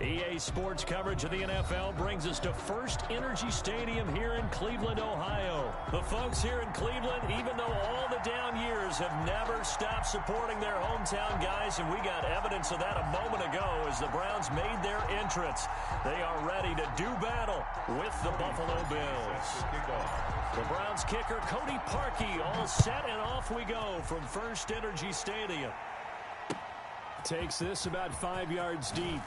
EA Sports coverage of the NFL brings us to First Energy Stadium here in Cleveland, Ohio. The folks here in Cleveland, even though all the down years, have never stopped supporting their hometown guys, and we got evidence of that a moment ago as the Browns made their entrance. They are ready to do battle with the Buffalo Bills. The Browns kicker, Cody Parkey, all set, and off we go from First Energy Stadium. Takes this about 5 yards deep.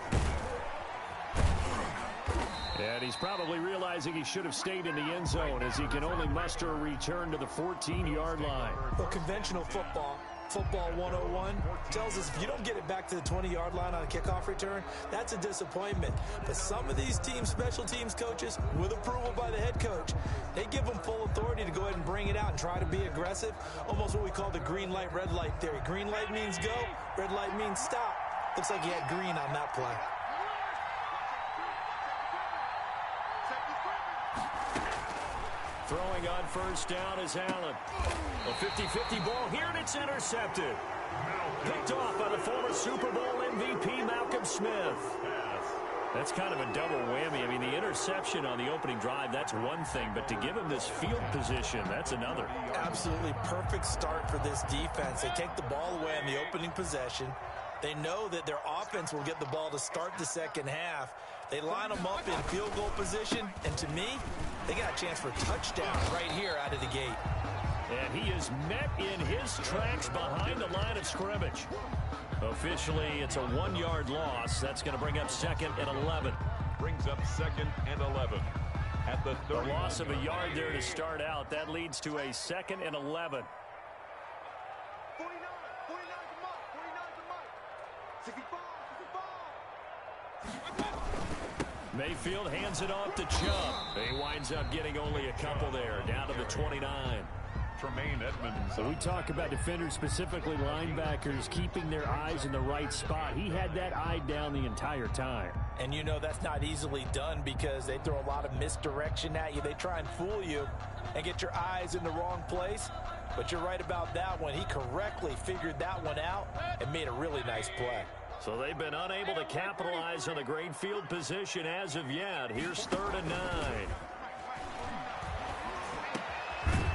And he's probably realizing he should have stayed in the end zone as he can only muster a return to the 14-yard line. Well, conventional football 101, tells us if you don't get it back to the 20-yard line on a kickoff return, that's a disappointment. But some of these teams, special teams coaches, with approval by the head coach, they give them full authority to go ahead and bring it out and try to be aggressive, almost what we call the green light, red light theory. Green light means go, red light means stop. Looks like he had green on that play. Throwing on first down is Allen. A 50-50 ball here, and it's intercepted. Picked off by the former Super Bowl MVP, Malcolm Smith. That's kind of a double whammy. I mean, the interception on the opening drive, that's one thing, but to give him this field position, that's another. Absolutely perfect start for this defense. They take the ball away on the opening possession. They know that their offense will get the ball to start the second half. They line them up in field goal position, and to me, they got a chance for a touchdown right here out of the gate. And he is met in his tracks behind the line of scrimmage. Officially, it's a 1-yard loss. That's going to bring up 2nd and 11. Brings up 2nd and 11. At the 30. A loss of a yard there to start out. That leads to a 2nd and 11. 49 to Mike. 65. Mayfield hands it off to Chubb. He winds up getting only a couple there, down to the 29. Tremaine Edmonds. So we talk about defenders, specifically linebackers, keeping their eyes in the right spot. He had that eye down the entire time. And you know that's not easily done because they throw a lot of misdirection at you. They try and fool you and get your eyes in the wrong place. But you're right about that one. He correctly figured that one out and made a really nice play. So they've been unable to capitalize on the great field position as of yet. Here's 3rd and 9.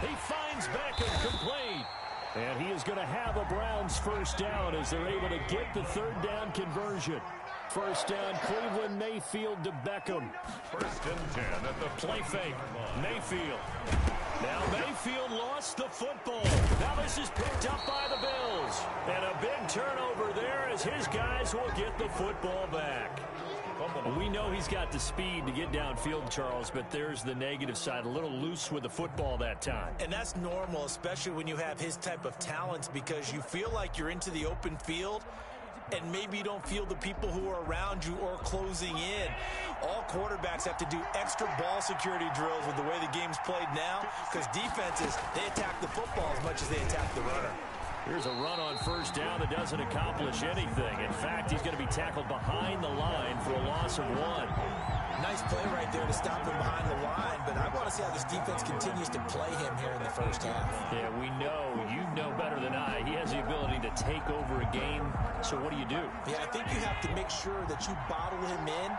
He finds Beckham complete. And he is going to have a Browns first down as they're able to get the 3rd down conversion. First down, Cleveland, Mayfield to Beckham. 1st and 10 at the play fake. Mayfield. Now Mayfield lost the football. Now this is picked up by the Bills. And a big turnover there as his guys will get the football back. We know he's got the speed to get downfield, Charles, but there's the negative side. A little loose with the football that time. And that's normal, especially when you have his type of talents, because you feel like you're into the open field and maybe you don't feel the people who are around you or closing in. All quarterbacks have to do extra ball security drills with the way the game's played now, because defenses, they attack the football as much as they attack the runner. Here's a run on first down that doesn't accomplish anything. In fact, he's going to be tackled behind the line for a loss of 1. Nice play right there to stop him behind the line, but I want to see how this defense continues to play him here in the first half. Yeah, we know, you know better than I, he has the ability to take over a game. So what do you do? Yeah, I think you have to make sure that you bottle him in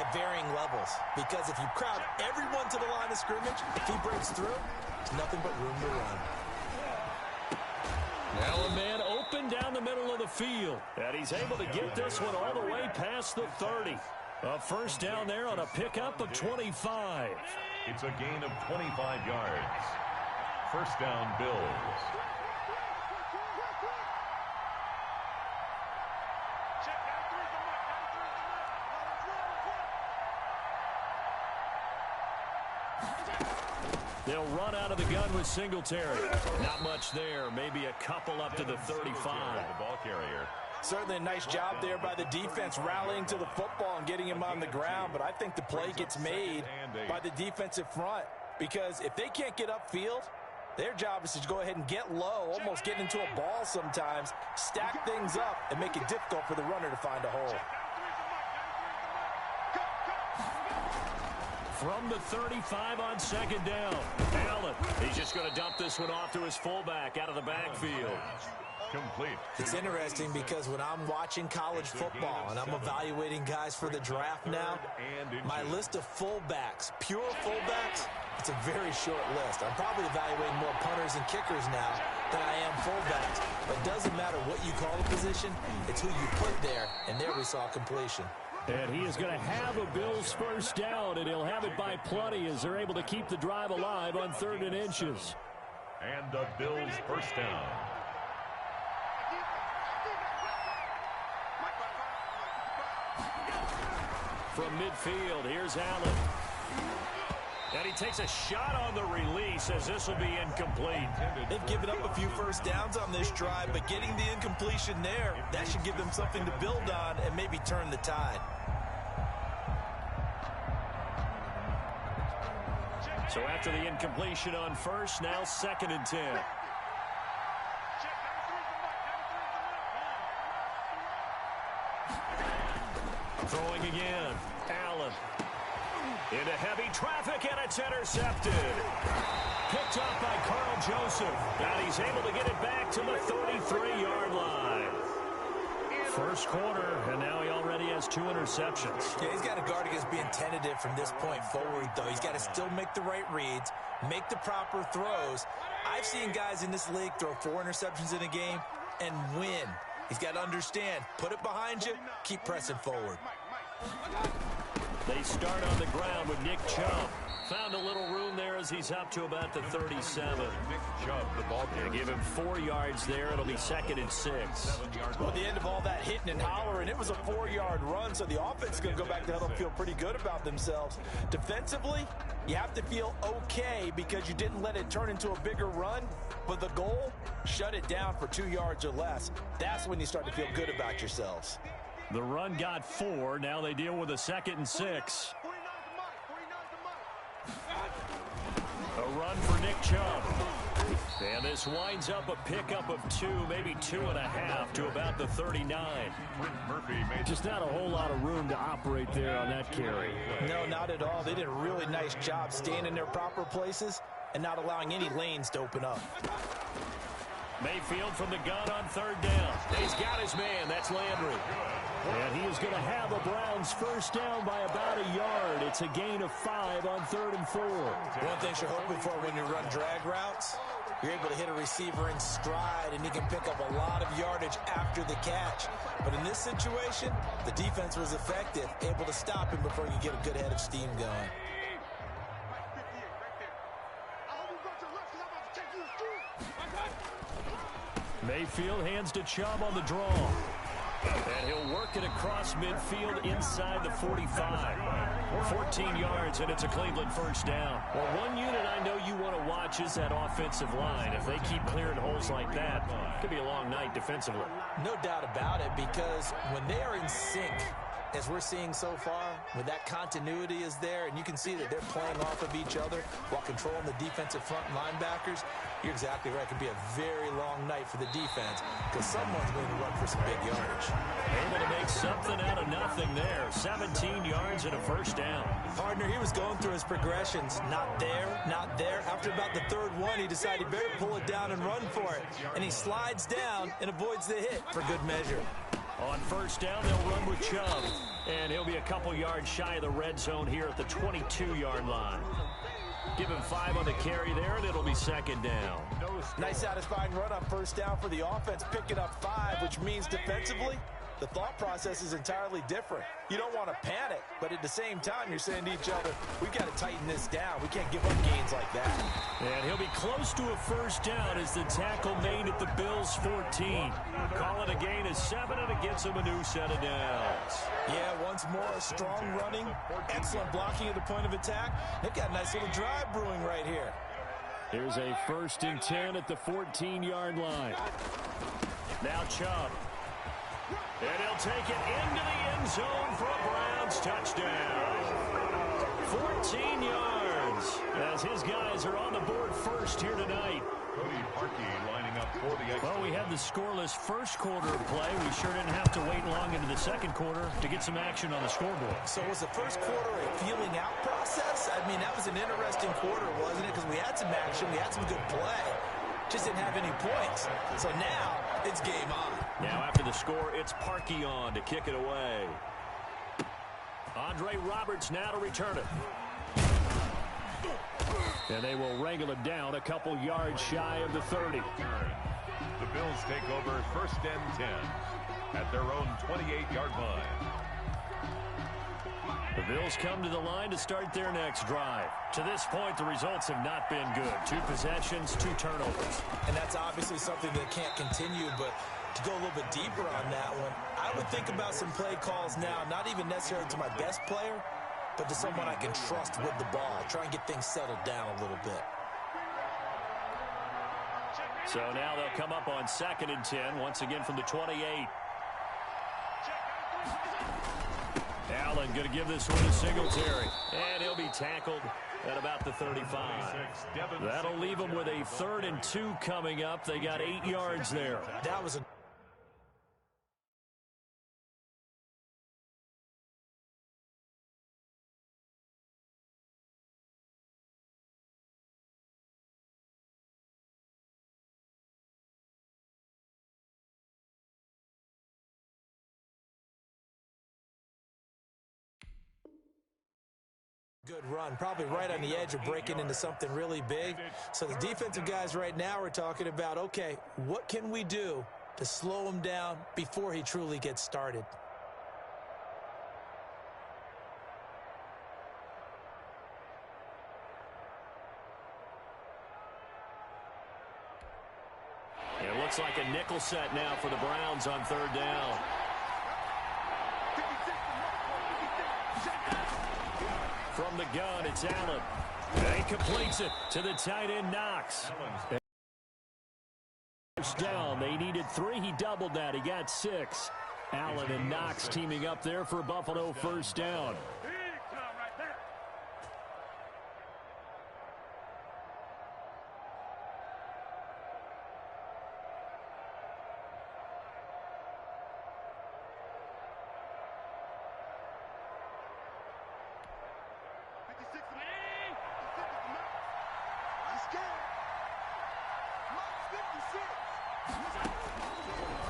at varying levels, because if you crowd everyone to the line of scrimmage, if he breaks through, there's nothing but room to run. Now a man open down the middle of the field, and he's able to get this one all the way past the 30. A first down there on a pickup of 25. It's a gain of 25 yards. First down, Bills. They'll run out of the gun with Singletary. Not much there. Maybe a couple up to the 35. The ball carrier. Certainly a nice job there by the defense rallying to the football and getting him on the ground, but I think the play gets made by the defensive front, because if they can't get upfield, their job is to go ahead and get low, almost get into a ball sometimes, stack things up, and make it difficult for the runner to find a hole. From the 35 on second down, Allen. He's just going to dump this one off to his fullback out of the backfield. Complete. It's interesting because when I'm watching college football and I'm evaluating guys for the draft now, my list of fullbacks, pure fullbacks, it's a very short list. I'm probably evaluating more punters and kickers now than I am fullbacks. But it doesn't matter what you call a position, it's who you put there. And there we saw completion. And he is going to have a Bills first down, and he'll have it by plenty as they're able to keep the drive alive on 3rd and inches. And the Bills first down. From midfield, here's Allen. And he takes a shot on the release as this will be incomplete. They've given up a few first downs on this drive, but getting the incompletion there, that should give them something to build on and maybe turn the tide. So after the incompletion on first, now 2nd and 10. Throwing again. Allen. Into heavy traffic, and it's intercepted. Picked up by Carl Joseph. And he's able to get it back to the 33-yard line. First quarter, and now he already has 2 interceptions. Yeah, he's got to guard against being tentative from this point forward, though. He's got to still make the right reads, make the proper throws. I've seen guys in this league throw 4 interceptions in a game and win. He's got to understand, put it behind you, keep pressing forward. They start on the ground with Nick Chubb. Found a little room there as he's up to about the 37. Nick Chubb, the ball carrier. Give him 4 yards there. It'll be 2nd and 6. Well, at the end of all that hitting and hollering, it was a 4-yard run, so the offense is going to go back to huddle and feel pretty good about themselves. Defensively, you have to feel okay because you didn't let it turn into a bigger run, but the goal, shut it down for 2 yards or less. That's when you start to feel good about yourselves. The run got 4. Now they deal with a 2nd and 6. A run for Nick Chubb. And this winds up a pickup of 2, maybe 2.5 to about the 39. Just not a whole lot of room to operate there on that carry. No, not at all. They did a really nice job staying in their proper places and not allowing any lanes to open up. Mayfield from the gun on 3rd down. He's got his man. That's Landry. And he is going to have a Browns first down by about a yard. It's a gain of 5 on 3rd and 4. One thing you're hoping for when you run drag routes, you're able to hit a receiver in stride, and he can pick up a lot of yardage after the catch. But in this situation, the defense was effective, able to stop him before you get a good head of steam going. Mayfield hands to Chubb on the draw. And he'll work it across midfield inside the 45. 14 yards, and it's a Cleveland first down. Well, one unit I know you want to watch is that offensive line. If they keep clearing holes like that, it could be a long night defensively. No doubt about it, because when they are in sync, as we're seeing so far, when that continuity is there, and you can see that they're playing off of each other while controlling the defensive front linebackers, you're exactly right. It could be a very long night for the defense because someone's going to run for some big yardage. Able to make something out of nothing there. 17 yards and a first down. Partner, he was going through his progressions. Not there, not there. After about the 3rd one, he decided he better pull it down and run for it. And he slides down and avoids the hit for good measure. On first down, they'll run with Chubb. And he'll be a couple yards shy of the red zone here at the 22-yard line. Give him 5 on the carry there, and it'll be 2nd down. Nice satisfying run on first down for the offense, picking up 5, which means defensively, the thought process is entirely different. You don't want to panic, but at the same time, you're saying to each other, we've got to tighten this down. We can't give up gains like that. And he'll be close to a first down as the tackle made at the Bills' 14. Call it a gain of 7, and it gets him a new set of downs. Yeah, once more, strong running, excellent blocking at the point of attack. They've got a nice little drive brewing right here. Here's a 1st and 10 at the 14-yard line. Now Chubb. And he'll take it into the end zone for a Browns touchdown. 14 yards as his guys are on the board first here tonight. Cody Parkey lining up for the extra. Well, we had the scoreless first quarter of play. We sure didn't have to wait long into the second quarter to get some action on the scoreboard. So was the first quarter a feeling out process? I mean, that was an interesting quarter, wasn't it? Because we had some action, we had some good play. Just didn't have any points. So now, It's game on. Now after the score, it's Parkey on to kick it away. Andre Roberts now to return it. And they will wrangle him down a couple yards shy of the 30. The Bills take over 1st and 10 at their own 28-yard line. The Bills come to the line to start their next drive. To this point, the results have not been good. 2 possessions, 2 turnovers. And that's obviously something that can't continue, but to go a little bit deeper on that one, I would think about some play calls now, not even necessarily to my best player, but to someone I can trust with the ball. Try and get things settled down a little bit. So now they'll come up on 2nd and 10, once again from the 28. Allen going to give this one to Singletary. And he'll be tackled at about the 35. That'll leave them with a 3rd and 2 coming up. They got 8 yards there. That was a good run, probably right on the edge of breaking into something really big. So the defensive guys right now are talking about, okay, what can we do to slow him down before he truly gets started? It looks like a nickel set now for the Browns on 3rd down. From the gun, it's Allen. And he completes it to the tight end, Knox. First down. They needed 3. He doubled that. He got 6. Allen and Knox teaming up there for Buffalo 1st down.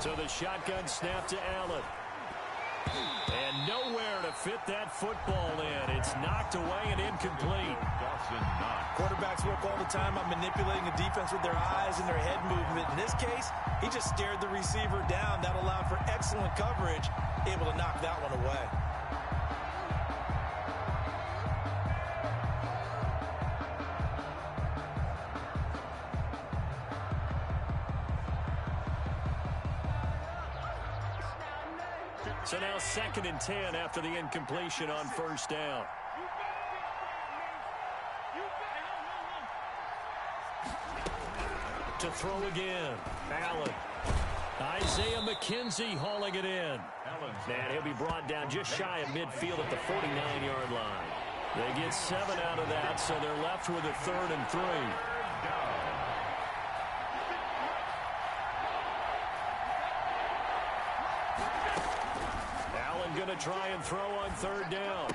So the shotgun snap to Allen. And nowhere to fit that football in. It's knocked away and incomplete. Quarterbacks work all the time on manipulating the defense with their eyes and their head movement. In this case, he just stared the receiver down. That allowed for excellent coverage, able to knock that one away. So now 2nd and 10 after the incompletion on 1st down. To throw again. Allen. Isaiah McKenzie hauling it in. And he'll be brought down just shy of midfield at the 49-yard line. They get 7 out of that, so they're left with a 3rd and 3. Going to try and throw on 3rd down.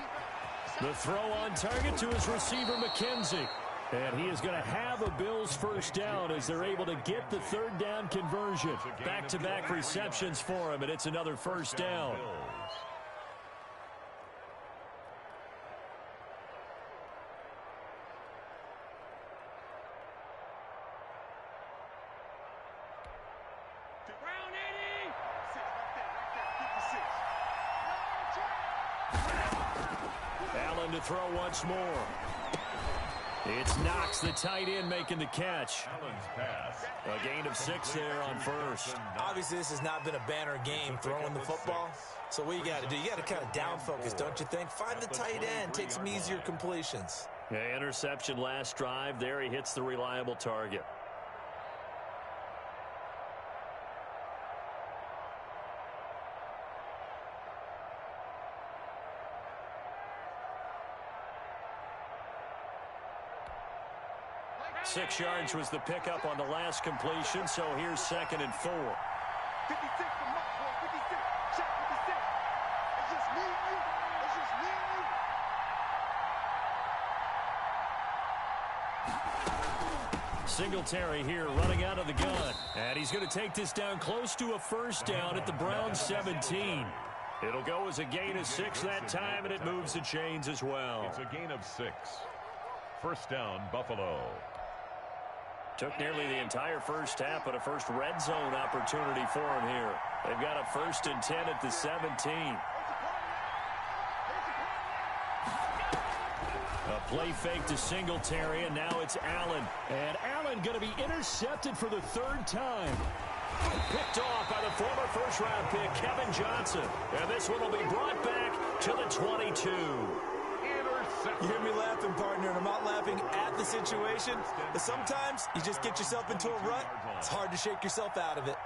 The throw on target to his receiver, McKenzie. And he is going to have a Bills 1st down as they're able to get the 3rd down conversion. Back-to-back receptions for him, and it's another 1st down. To throw once more. It's Knox, the tight end, making the catch. A gain of 6 there on 1st. Obviously, this has not been a banner game throwing the football. So what you got to do, you got to kind of down focus, don't you think? Find the tight end, take some easier completions. Yeah, interception last drive. There he hits the reliable target. Six yards was the pickup on the last completion, so here's 2nd and 4. 56 to Mark, boy, 56. Check 56. It's just me and you. It's just me and you. Singletary here running out of the gun. And he's going to take this down close to a first down at the Browns 17. It'll go as a gain of 6 that time, and it moves the chains as well. It's a gain of 6. First down, Buffalo. Took nearly the entire first half, but a first red zone opportunity for him here. They've got a 1st and 10 at the 17. A play fake to Singletary, and now it's Allen. And Allen going to be intercepted for the 3rd time. Picked off by the former first-round pick, Kevin Johnson. And this one will be brought back to the 22. You hear me laughing, partner, and I'm not laughing at the situation, but sometimes you just get yourself into a rut. It's hard to shake yourself out of it.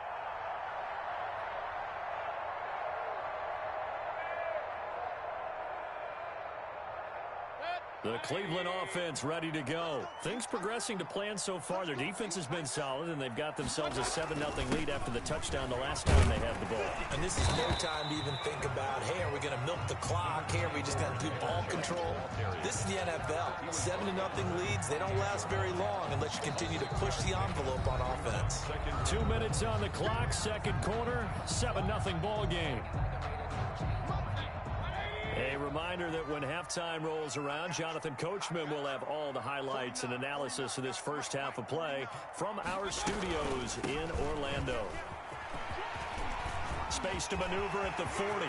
The Cleveland offense ready to go. Things progressing to plan so far. Their defense has been solid, and they've got themselves a 7-0 lead after the touchdown the last time they had the ball. And this is no time to even think about, hey, are we going to milk the clock? Hey, are we just going to do ball control? This is the NFL. 7-0 leads, they don't last very long unless you continue to push the envelope on offense. 2 minutes on the clock, second quarter, 7-0 ball game. A reminder that when halftime rolls around, Jonathan Coachman will have all the highlights and analysis of this first half of play from our studios in Orlando. Space to maneuver at the 40.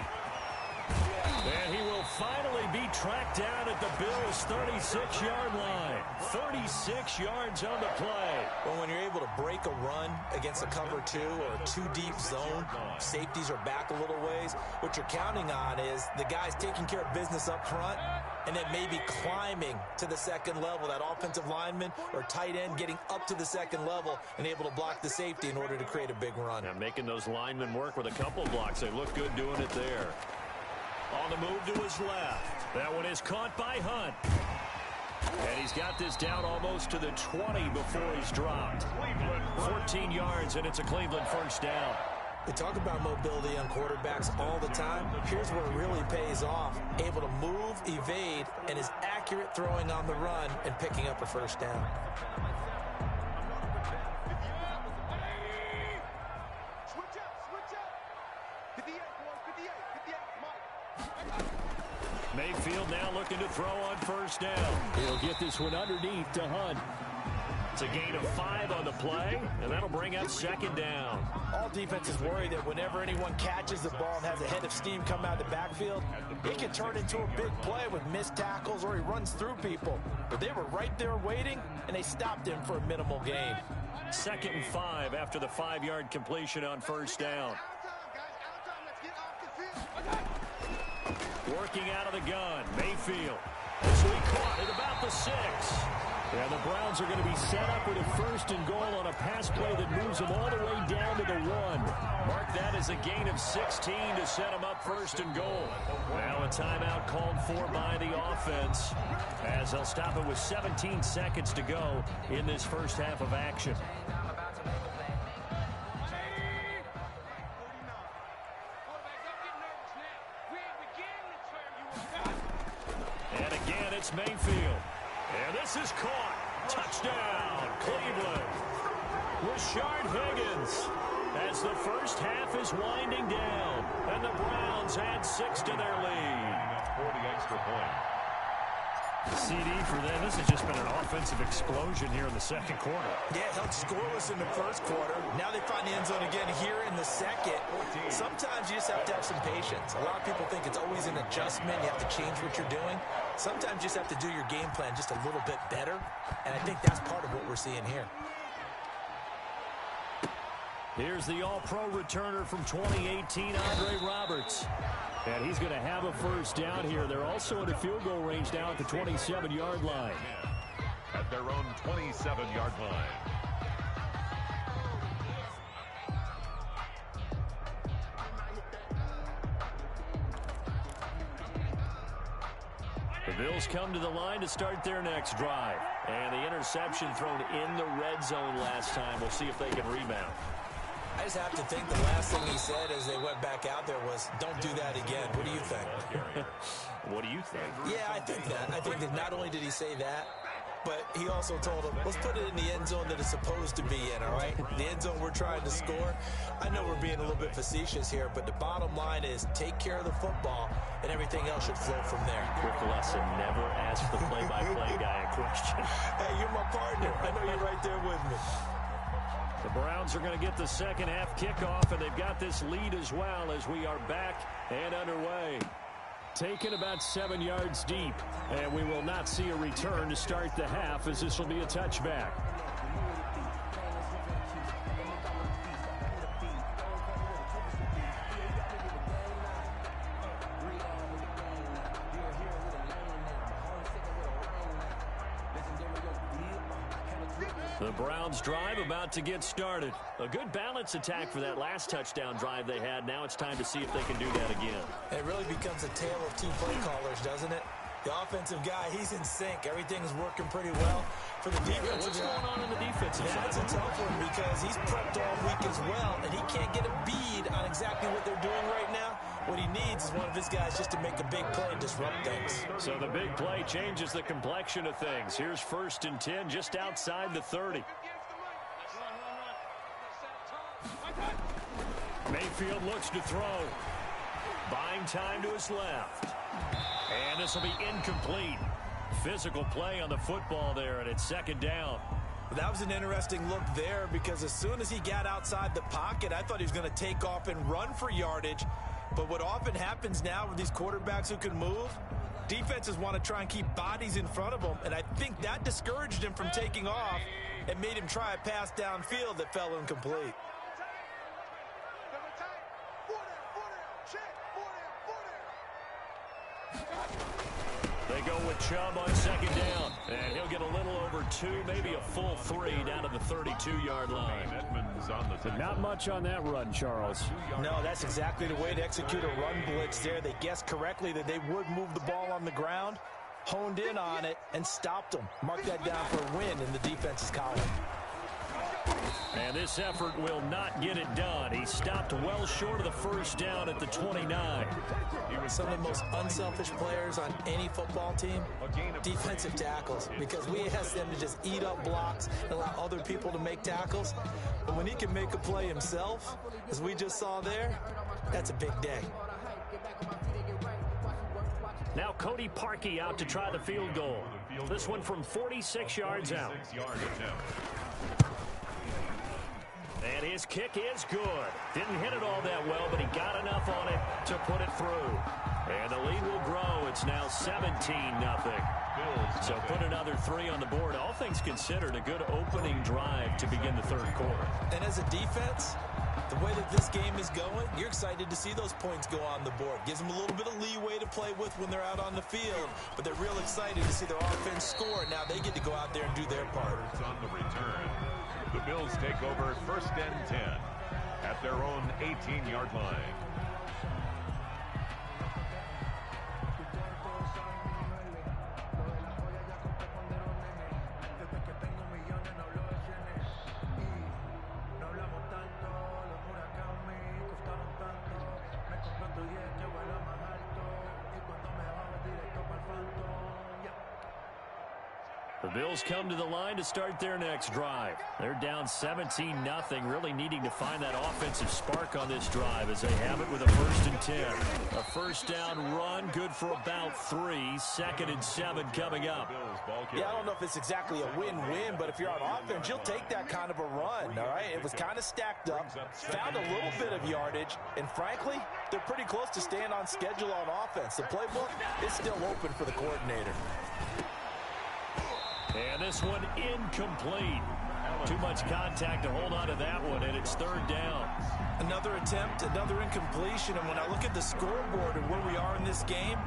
And he will finally be tracked down at the Bills' 36-yard line. 36 yards on the play. Well, when you're able to break a run against a cover 2 or a 2-deep zone, safeties are back a little ways. What you're counting on is the guys taking care of business up front and then maybe climbing to the second level. That offensive lineman or tight end getting up to the second level and able to block the safety in order to create a big run. Now making those linemen work with a couple blocks. They look good doing it there. On the move to his left. That one is caught by Hunt. And he's got this down almost to the 20 before he's dropped. 14 yards, and it's a Cleveland first down. They talk about mobility on quarterbacks all the time. Here's where it really pays off. Able to move, evade, and is accurate throwing on the run and picking up a first down. Mayfield now looking to throw on first down. He'll get this one underneath to Hunt. It's a gain of 5 on the play, and that'll bring up second down. All defenses worry that whenever anyone catches the ball and has a head of steam come out of the backfield, it can turn into a big play with missed tackles or he runs through people. But they were right there waiting, and they stopped him for a minimal gain. 2nd and 5 after the 5-yard completion on first down. Working out of the gun, Mayfield. This will be caught at about the 6. And the Browns are going to be set up with a 1st and goal on a pass play that moves them all the way down to the 1. Mark that as a gain of 16 to set them up 1st and goal. Now a timeout called for by the offense as they'll stop it with 17 seconds to go in this first half of action. And again, it's Mayfield. And this is caught. Touchdown, Cleveland. Rashard Higgins as the first half is winding down. And the Browns add 6 to their lead. For the extra point. CD for them. This has just been an offensive explosion here in the second quarter. Yeah, held scoreless in the first quarter. Now they find the end zone again here in the second. Sometimes you just have to have some patience. A lot of people think it's always an adjustment. You have to change what you're doing. Sometimes you just have to do your game plan just a little bit better. And I think that's part of what we're seeing here. Here's the all-pro returner from 2018, Andre Roberts. And he's going to have a first down here. They're also in a field goal range now at the 27-yard line. At their own 27-yard line. The Bills come to the line to start their next drive. And the interception thrown in the red zone last time. We'll see if they can rebound. I just have to think the last thing he said as they went back out there was, don't do that again. What do you think? What do you think? Yeah, I think that. I think that not only did he say that, But he also told him, let's put it in the end zone that it's supposed to be in, all right? The end zone we're trying to score. I know we're being a little bit facetious here, but the bottom line is take care of the football, and everything else should flow from there. Quick lesson, never ask the play-by-play guy a question. Hey, you're my partner. I know you're right there with me. The Browns are going to get the second half kickoff, and they've got this lead as well as we are back and underway. Taken about 7 yards deep, and we will not see a return to start the half as this will be a touchback. The Browns drive about to get started. A good balance attack for that last touchdown drive they had. Now it's time to see if they can do that again. It really becomes a tale of two play callers, doesn't it? The offensive guy, he's in sync. Everything's working pretty well. For the defensive guy, what's going on in the defensive side? That's a tough one because he's prepped all week as well, and he can't get a bead on exactly what they're doing right now. What he needs is one of his guys just to make a big play and disrupt things. So the big play changes the complexion of things. Here's 1st and 10 just outside the 30. Mayfield looks to throw. Buying time to his left. And this will be incomplete. Physical play on the football there, and it's 2nd down. That was an interesting look there because as soon as he got outside the pocket, I thought he was going to take off and run for yardage. But what often happens now with these quarterbacks who can move, defenses want to try and keep bodies in front of them, and I think that discouraged him from taking off and made him try a pass downfield that fell incomplete. They go with Chubb on 2nd down, and he'll get a little over 2, maybe a full 3 down to the 32-yard line. Not much on that run, Charles. No, that's exactly the way to execute a run blitz there. They guessed correctly that they would move the ball on the ground, honed in on it, and stopped them. Mark that down for a win in the defense's column. And this effort will not get it done. He stopped well short of the 1st down at the 29. Some of the most unselfish players on any football team, defensive tackles, because we ask them to just eat up blocks and allow other people to make tackles. But when he can make a play himself, as we just saw there, that's a big day. Now Cody Parkey out to try the field goal. This one from 46 yards out. And his kick is good. Didn't hit it all that well, but he got enough on it to put it through. And the lead will grow. It's now 17-0. So put another 3 on the board. All things considered, a good opening drive to begin the 3rd quarter. And as a defense, the way that this game is going, you're excited to see those points go on the board. Gives them a little bit of leeway to play with when they're out on the field, but they're real excited to see their offense score. Now they get to go out there and do their part. On the return, the Bills take over 1st and 10 at their own 18-yard line. The Bills come to the line to start their next drive. They're down 17-0, really needing to find that offensive spark on this drive as they have it with a 1st and 10. A 1st down run, good for about 3. 2nd and 7 coming up. Yeah, I don't know if it's exactly a win-win, but if you're on offense, you'll take that kind of a run, all right? It was kind of stacked up, found a little bit of yardage, and frankly, they're pretty close to staying on schedule on offense. The playbook is still open for the coordinator. And this one incomplete. Too much contact to hold on to that one, and it's 3rd down. Another attempt, another incompletion, and when I look at the scoreboard and where we are in this game,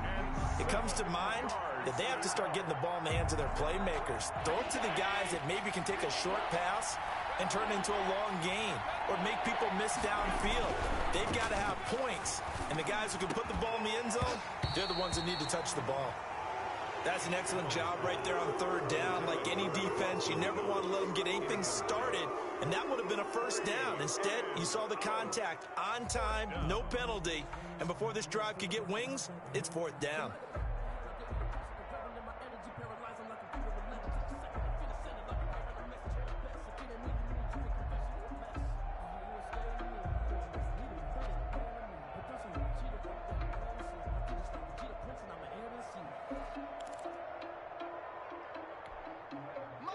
it comes to mind that they have to start getting the ball in the hands of their playmakers. Throw it to the guys that maybe can take a short pass and turn it into a long gain or make people miss downfield. They've got to have points, and the guys who can put the ball in the end zone, they're the ones that need to touch the ball. That's an excellent job right there on 3rd down. Like any defense, you never want to let them get anything started, and that would have been a 1st down. Instead, you saw the contact on time, no penalty, and before this drive could get wings, it's 4th down.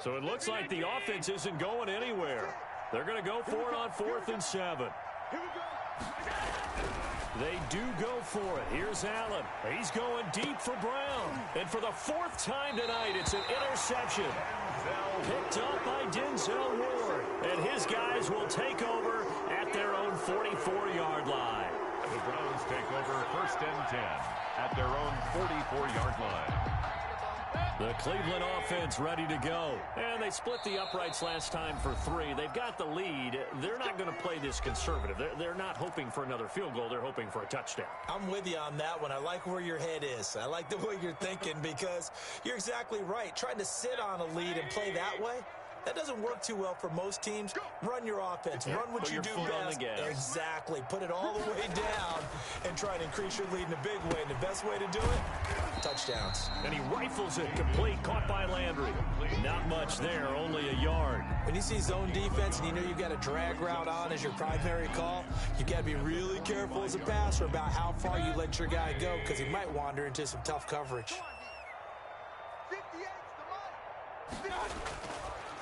So it looks like the offense isn't going anywhere. They're going to go for it on 4th and 7. They do go for it. Here's Allen. He's going deep for Brown. And for the 4th time tonight, it's an interception. Picked up by Denzel Ward. And his guys will take over at their own 44-yard line. The Browns take over 1st and 10 at their own 44-yard line. The Cleveland offense ready to go. And they split the uprights last time for 3. They've got the lead. They're not going to play this conservative. They're not hoping for another field goal. They're hoping for a touchdown. I'm with you on that one. I like where your head is. I like the way you're thinking because you're exactly right. Trying to sit on a lead and play that way, that doesn't work too well for most teams. Run your offense. Run what you do best. Exactly. Put it all the way down and try to increase your lead in a big way. And the best way to do it, touchdowns. And he rifles it complete. Caught by Landry. Not much there. Only a yard. When you see zone defense and you know you've got a drag route on as your primary call, you've got to be really careful as a passer about how far you let your guy go because he might wander into some tough coverage.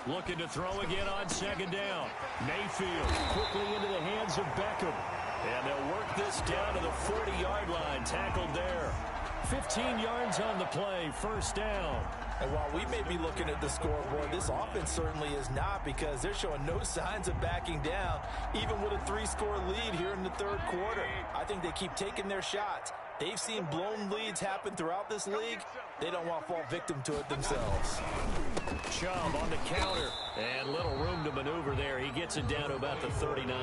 Looking to throw again on 2nd down. Mayfield quickly into the hands of Beckham. And they'll work this down to the 40-yard line. Tackled there. 15 yards on the play. 1st down. And while we may be looking at the scoreboard, this offense certainly is not because they're showing no signs of backing down, even with a 3-score lead here in the 3rd quarter. I think they keep taking their shots. They've seen blown leads happen throughout this league. They don't want to fall victim to it themselves. Chubb on the counter. And little room to maneuver there. He gets it down to about the 39.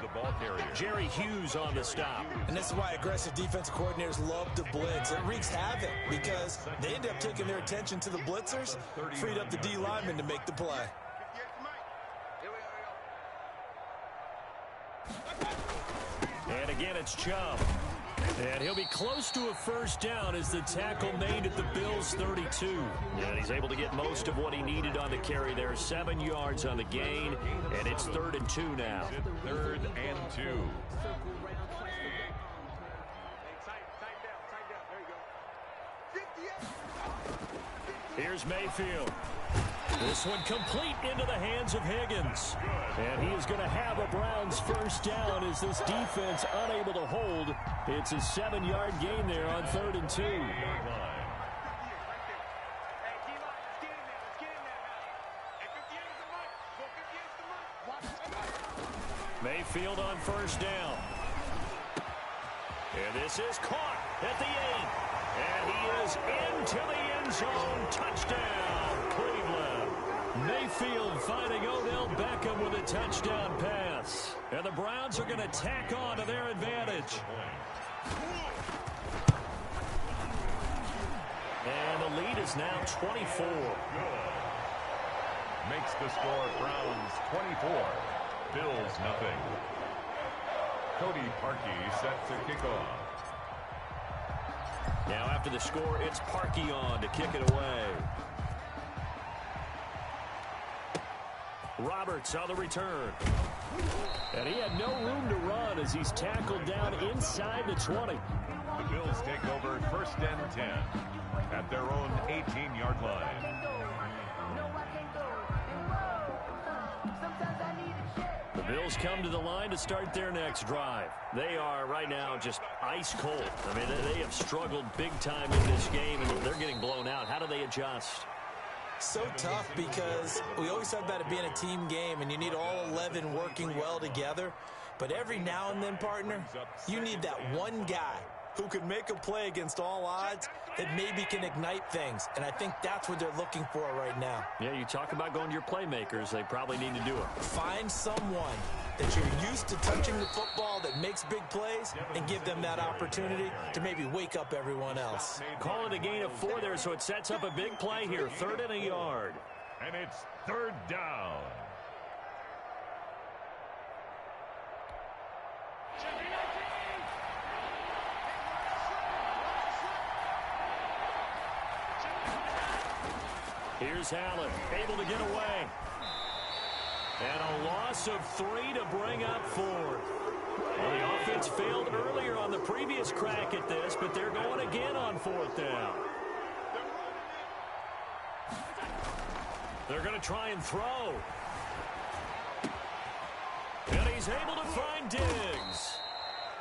The ball carrier. Jerry Hughes on the stop. And this is why aggressive defensive coordinators love to blitz. It wreaks havoc because they end up taking their attention to the blitzers, freed up the D lineman to make the play. And again, it's Chubb. And he'll be close to a 1st down as the tackle made at the Bills' 32. And he's able to get most of what he needed on the carry there. 7 yards on the gain, and it's 3rd and 2 now. 3rd and 2. Here's Mayfield. This one complete into the hands of Higgins. And he is going to have a Browns 1st down as this defense unable to hold. It's a 7-yard gain there on 3rd and 2. Mayfield on 1st down. And this is caught at the 8. And he is into the end zone. Touchdown, Cleveland. Mayfield finding Odell Beckham with a touchdown pass. And the Browns are going to tack on to their advantage. And the lead is now 24. Makes the score Browns 24. Bills nothing. Cody Parkey set to kick off. Now after the score, it's Parkey on to kick it away. Roberts on the return. And he had no room to run as he's tackled down inside the 20. The Bills take over 1st and 10 at their own 18-yard line. The Bills come to the line to start their next drive. They are right now just ice cold. I mean, they have struggled big time in this game, and they're getting blown out. How do they adjust? So tough because we always talk about it being a team game, and you need all 11 working well together. But every now and then, partner, you need that one guy who can make a play against all odds that maybe can ignite things. And I think that's what they're looking for right now. Yeah, you talk about going to your playmakers. They probably need to do it. Find someone that you're used to touching the football that makes big plays and give them that opportunity to maybe wake up everyone else. Call it a gain of 4 there, so it sets up a big play here. 3rd and a yard. And it's 3rd down. Here's Allen, able to get away. And a loss of 3 to bring up 4. Well, the offense failed earlier on the previous crack at this, but they're going again on 4th down. They're going to try and throw. And he's able to find Diggs.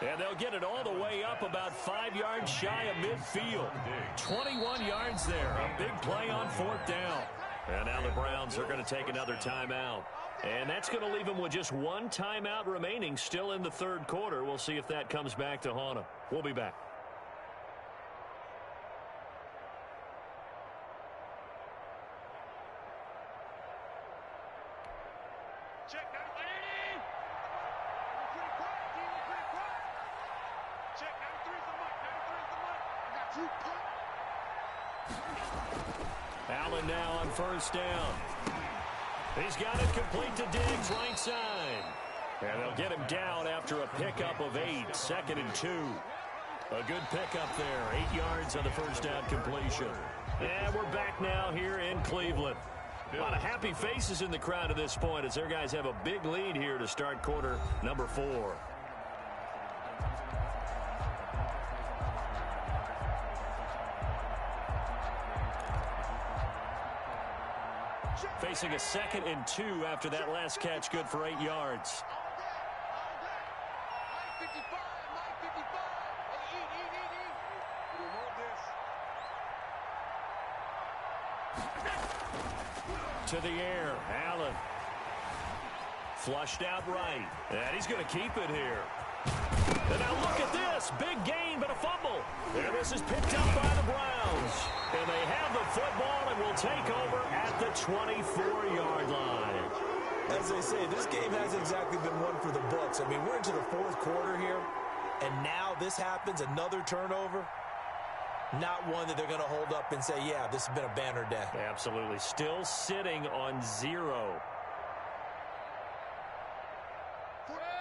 And they'll get it all the way up about 5 yards shy of midfield. 21 yards there. A big play on 4th down. And now the Browns are going to take another timeout. And that's going to leave them with just 1 timeout remaining still in the 3rd quarter. We'll see if that comes back to haunt them. We'll be back. Check 93. We're pretty quiet, team. We're pretty quiet. Check 93 is the mic. 93 is the mic. I got 2 points. Allen now on 1st down. He's got it complete to Diggs, right side. And they'll get him down after a pickup of 8, 2nd and 2. A good pickup there, 8 yards on the 1st down completion. And we're back now here in Cleveland. A lot of happy faces in the crowd at this point as their guys have a big lead here to start quarter number 4. Facing a 2nd and 2 after that last catch, good for 8 yards. To the air, Allen. Flushed out right. And he's going to keep it here. And now look at this. Big gain, but a fumble. And this is picked up by the Browns. And they have the football and will take over at the 24-yard line. As they say, this game hasn't exactly been one for the books. I mean, we're into the 4th quarter here, and now this happens, another turnover. Not one that they're going to hold up and say, yeah, this has been a banner day. Absolutely. Still sitting on 0.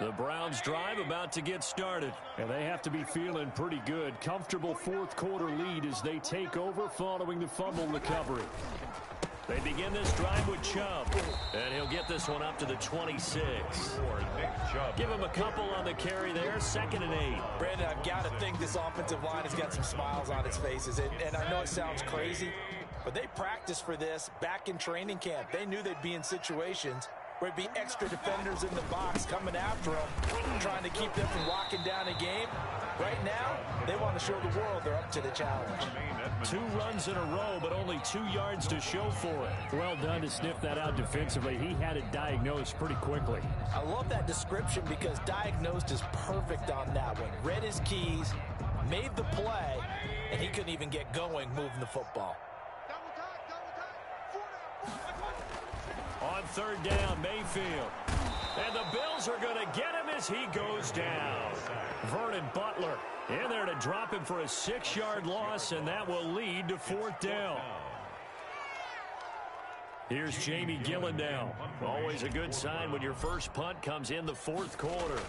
The Browns drive about to get started. And they have to be feeling pretty good. Comfortable 4th quarter lead as they take over following the fumble recovery. They begin this drive with Chubb. And he'll get this one up to the 26. Give him a couple on the carry there. 2nd and 8. Brandon, I've got to think this offensive line has got some smiles on its faces. And I know it sounds crazy, but they practiced for this back in training camp. They knew they'd be in situations where it'd be extra defenders in the box coming after them, trying to keep them from locking down a game. Right now, they want to show the world they're up to the challenge. 2 runs in a row, but only 2 yards to show for it. Well done to sniff that out defensively. He had it diagnosed pretty quickly. I love that description because diagnosed is perfect on that one. Read his keys, made the play, and he couldn't even get going moving the football. On 3rd down, Mayfield. And the Bills are going to get him as he goes down. Vernon Butler in there to drop him for a 6-yard loss, and that will lead to 4th down. Here's Jamie Gillen now. Always a good sign when your first punt comes in the 4th quarter.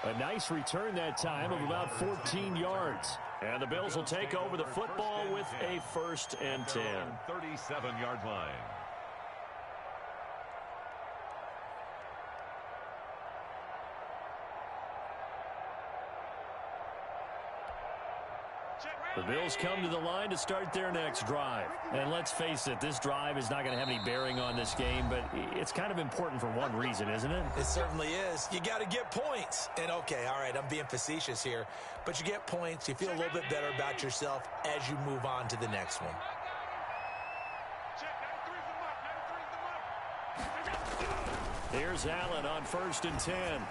A nice return that time of about 14 yards. And the Bills will take over the football with a 1st and 10. 37-yard line. The Bills come to the line to start their next drive. And let's face it, this drive is not going to have any bearing on this game, but it's kind of important for one reason, isn't it? It certainly is. You got to get points. And, okay, all right, I'm being facetious here, but you get points. You feel a little bit better about yourself as you move on to the next one. Here's Allen on 1st and 10.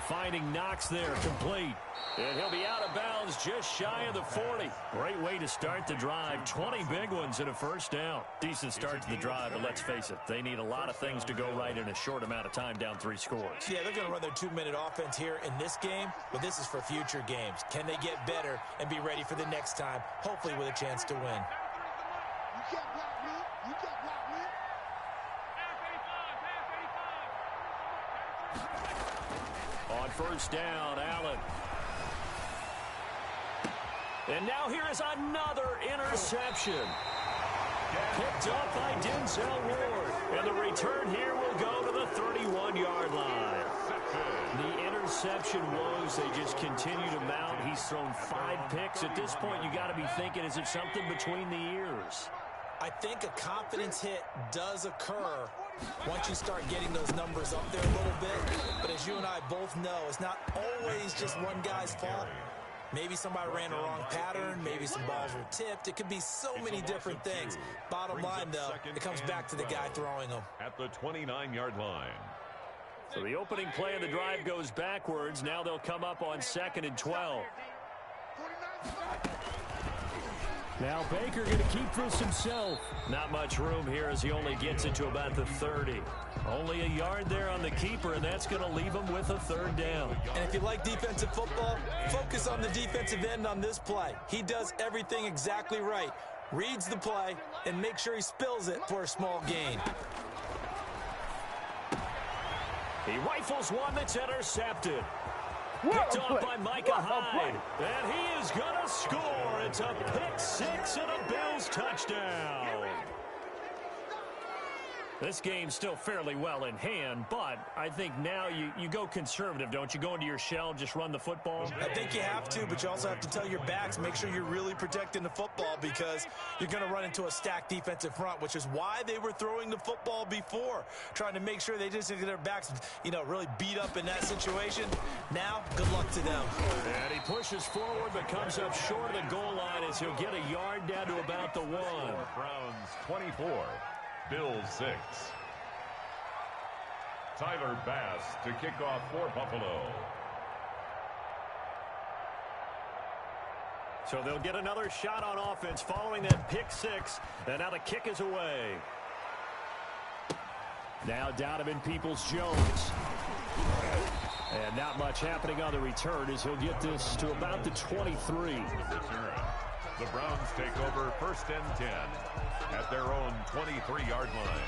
Finding Knox there, complete. And he'll be out of bounds just shy of the 40. Great way to start the drive. 20 big ones and a 1st down. Decent start to the drive, but let's face it, they need a lot of things to go right in a short amount of time down 3 scores. Yeah, they're going to run their 2-minute offense here in this game, but this is for future games. Can they get better and be ready for the next time, hopefully with a chance to win? You can't block me. You can't block me. On 1st down, Allen. And now here is another interception. Picked up by Denzel Ward. And the return here will go to the 31-yard line. The interception woes, they just continue to mount. He's thrown 5 picks. At this point, you got to be thinking, is it something between the ears? I think a confidence hit does occur once you start getting those numbers up there a little bit. But as you and I both know, it's not always just one guy's fault. Maybe somebody ran a wrong pattern. Maybe some balls were tipped. It could be so many different things. Bottom line, though, it comes back to the guy throwing them. At the 29-yard line. So the opening play of the drive goes backwards. Now they'll come up on 2nd and 12. Now Baker going to keep this himself. Not much room here as he only gets it to about the 30. Only a yard there on the keeper, and that's going to leave him with a 3rd down. And if you like defensive football, focus on the defensive end on this play. He does everything exactly right. Reads the play and makes sure he spills it for a small gain. He rifles one that's intercepted. Picked off by Micah Hyde. And he is going to score. It's a pick 6 and a Bills touchdown. This game's still fairly well in hand, but I think now you go conservative, don't you? Go into your shell, just run the football? I think you have to, but you also have to tell your backs, make sure you're really protecting the football because you're going to run into a stacked defensive front, which is why they were throwing the football before, trying to make sure they just get their backs, really beat up in that situation. Now, good luck to them. And he pushes forward, but comes up short of the goal line as he'll get a yard down to about the 1. Browns 24. Bills 6. Tyler Bass to kick off for Buffalo. So they'll get another shot on offense following that pick 6. And now the kick is away. Now Donovan Peoples-Jones. And not much happening on the return as he'll get this to about the 23. The Browns take over 1st and 10 at their own 23-yard line.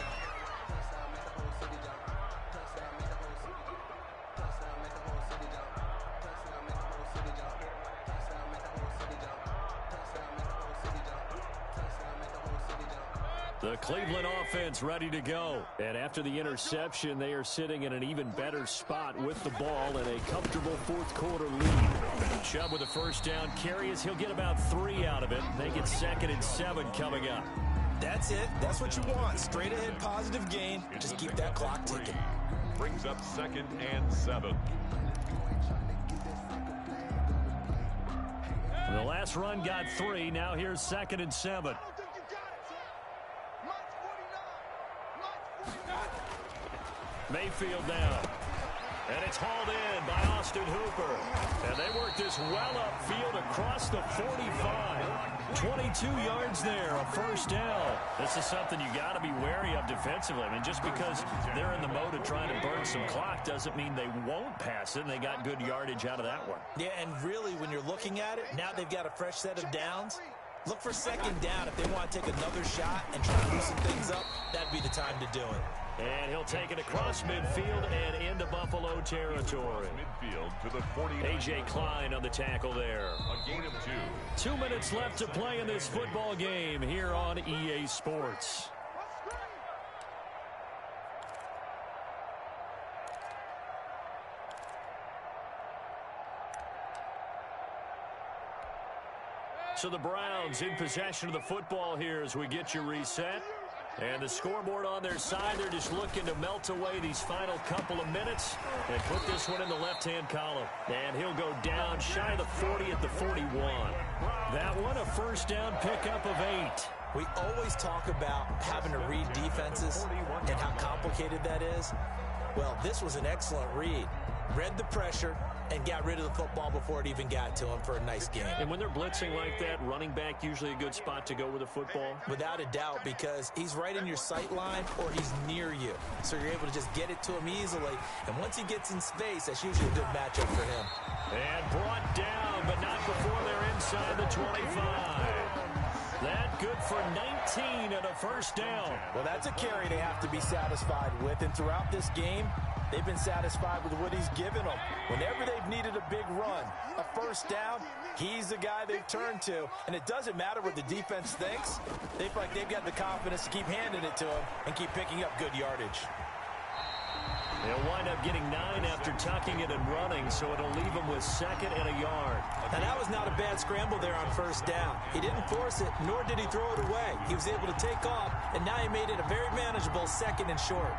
The Cleveland offense ready to go. And after the interception, they are sitting in an even better spot with the ball and a comfortable 4th quarter lead. Chubb with a 1st down carry as he'll get about 3 out of it. Make it 2nd and 7 coming up. That's it. That's what you want. Straight ahead positive gain. Just keep that clock ticking. Brings up 2nd and 7. The last run got 3. Now here's 2nd and 7. Mayfield down. And it's hauled in by Austin Hooper. And they work this well upfield across the 45. 22 yards there, a 1st down. This is something you got to be wary of defensively. I mean, just because they're in the mode of trying to burn some clock doesn't mean they won't pass it. And they got good yardage out of that one. Yeah, and really, when you're looking at it, now they've got a fresh set of downs. Look for 2nd down. If they want to take another shot and try to loosen things up, that'd be the time to do it. And he'll take it across midfield and into Buffalo territory. Midfield to the 40. A.J. Klein on the tackle there. A gain of 2. 2 minutes left to play in this football game here on EA Sports. So the Browns in possession of the football here as we get you reset. And the scoreboard on their side, they're just looking to melt away these final couple of minutes and put this one in the left-hand column. And he'll go down shy of the 40 at the 41. That one, a 1st down pickup of 8. We always talk about having to read defenses and how complicated that is. Well, this was an excellent read. Read the pressure and got rid of the football before it even got to him for a nice game. And when they're blitzing like that, running back usually a good spot to go with the football? Without a doubt, because he's right in your sight line or he's near you. So you're able to just get it to him easily. And once he gets in space, that's usually a good matchup for him. And brought down, but not before they're inside the 25. That good for 19 and a 1st down. Well, that's a carry they have to be satisfied with. And throughout this game, They've been satisfied with what he's given them. Whenever they've needed a big run, a first down, he's the guy they've turned to. And it doesn't matter what the defense thinks. They feel like they've got the confidence to keep handing it to him and keep picking up good yardage. They'll wind up getting 9 after tucking it and running, so it'll leave them with 2nd and a yard. And that was not a bad scramble there on first down. He didn't force it, nor did he throw it away. He was able to take off, and now he made it a very manageable 2nd and short.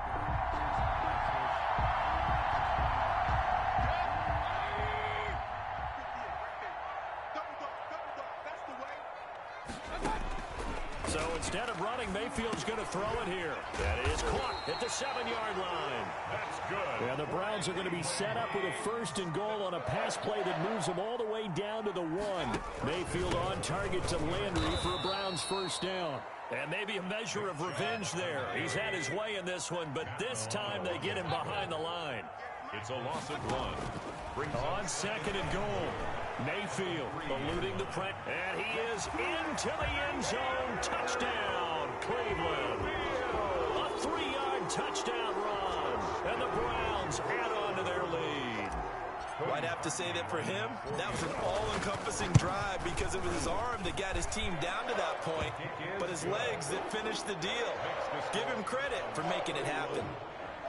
So instead of running, Mayfield's going to throw it here. That is caught at the 7-yard line. That's good. And the Browns are going to be set up with a 1st and goal on a pass play that moves them all the way down to the 1. Mayfield on target to Landry for a Browns first down. And maybe a measure of revenge there. He's had his way in this one, but this time they get him behind the line. It's a loss of 1. On 2nd and goal. Mayfield eluding the press, and he is into the end zone. Touchdown, Cleveland. A 3-yard touchdown run, and the Browns add on to their lead. I'd have to say that for him, that was an all-encompassing drive because it was his arm that got his team down to that point, but his legs that finished the deal. Give him credit for making it happen.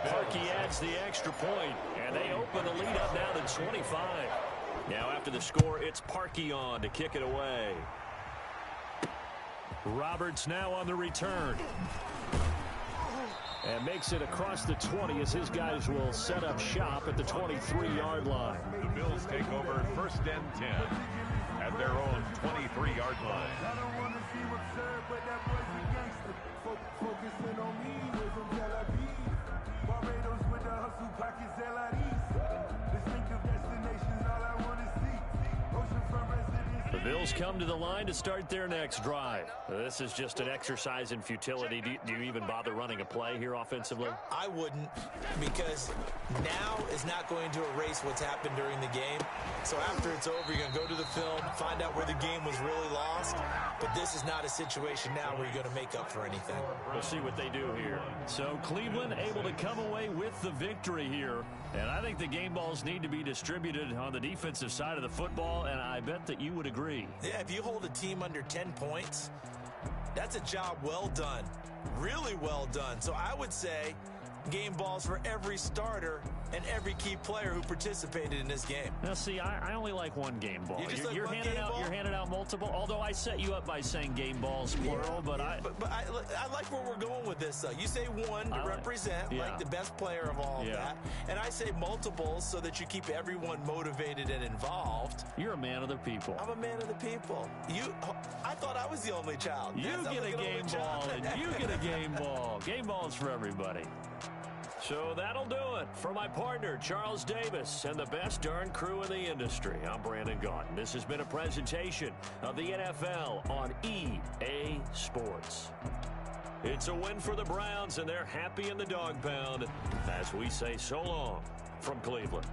Parkey adds the extra point, and they open the lead up now to 25. Now after the score, it's Parkey on to kick it away. Roberts now on the return. And makes it across the 20 as his guys will set up shop at the 23-yard line. The Bills take over 1st and 10 at their own 23-yard line. I don't want to see what's said, but that boy's a gangster. Focusing on me, we're from Tel Aviv. Barbados with the hustle pockets, LIDs. Distinctive destinations, all I want to see. Oceanfront residence. The Bills come to the line to start their next drive. This is just an exercise in futility. Do you even bother running a play here offensively? I wouldn't, because now is not going to erase what's happened during the game. So after it's over, you're going to go to the film, find out where the game was really lost. But this is not a situation now where you're going to make up for anything. We'll see what they do here. So Cleveland able to come away with the victory here. And I think the game balls need to be distributed on the defensive side of the football, and I bet that you would agree. Yeah, if you hold a team under 10 points, that's a job well done. Really well done. So I would say game balls for every starter and every key player who participated in this game. Now, see, I only like one game ball. You're handing out multiple. Although I set you up by saying game balls plural, but I like where we're going with this. Though you say one to represent like the best player of all of that, and I say multiples so that you keep everyone motivated and involved. You're a man of the people. I'm a man of the people. I thought I was the only child. You get a game ball, and you get a game ball. Game balls for everybody. So that'll do it for my partner, Charles Davis, and the best darn crew in the industry. I'm Brandon Gaudin. This has been a presentation of the NFL on EA Sports. It's a win for the Browns, and they're happy in the dog pound as we say so long from Cleveland.